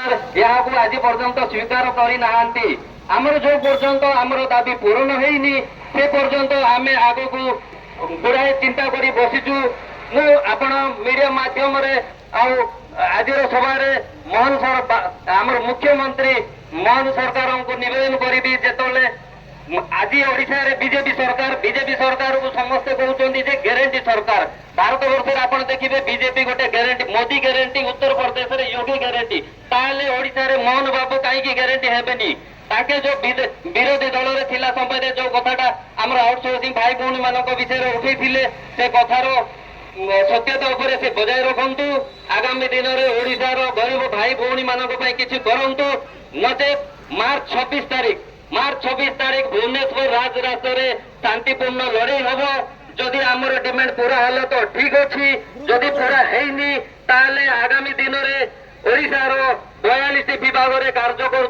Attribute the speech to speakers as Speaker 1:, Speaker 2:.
Speaker 1: यहाँ आज पर्यंत स्वीकार करना आमर जो पर्यंत आमर दाबी पूरण होनी से पर्यंत आम आग को गुड़ाए चिंता कर बसीचु आपण मीडिया माध्यम आज सभा मोहन आमर मुख्यमंत्री मोहन सरकार को निवेदन करी जिते आज ओडिशा रे बीजेपी सरकार को समस्ते कहते ग्यारंटी सरकार भारत वर्ष आप देखिए बीजेपी गोटे ग्यारंटी मोदी ग्यारंटी उत्तर प्रदेश में योगी ग्यारंटी ताले ओडिशा रे मोहन बाबू कहीं ग्यारंटी हेबेनी ताके जो विरोधी दल रे थिला समय जो कथाटा आमर आउटसोर्सिंग भाई भौणी मान विषय उठे से कथार सत्यता उपरे से बजाय रखु आगामी दिन में ओडिशार गरीब भाई भौणी मान किसी करंतु नचेत मार्च 26 तारीख भुवनेश्वर राजरास्ता रे शांतिपूर्ण लड़ाई हम जदि आमर डिमांड पूरा है तो ठीक अच्छी जदि पूरा है आगामी दिन में ओडिशार 42 विभाग में कार्य कर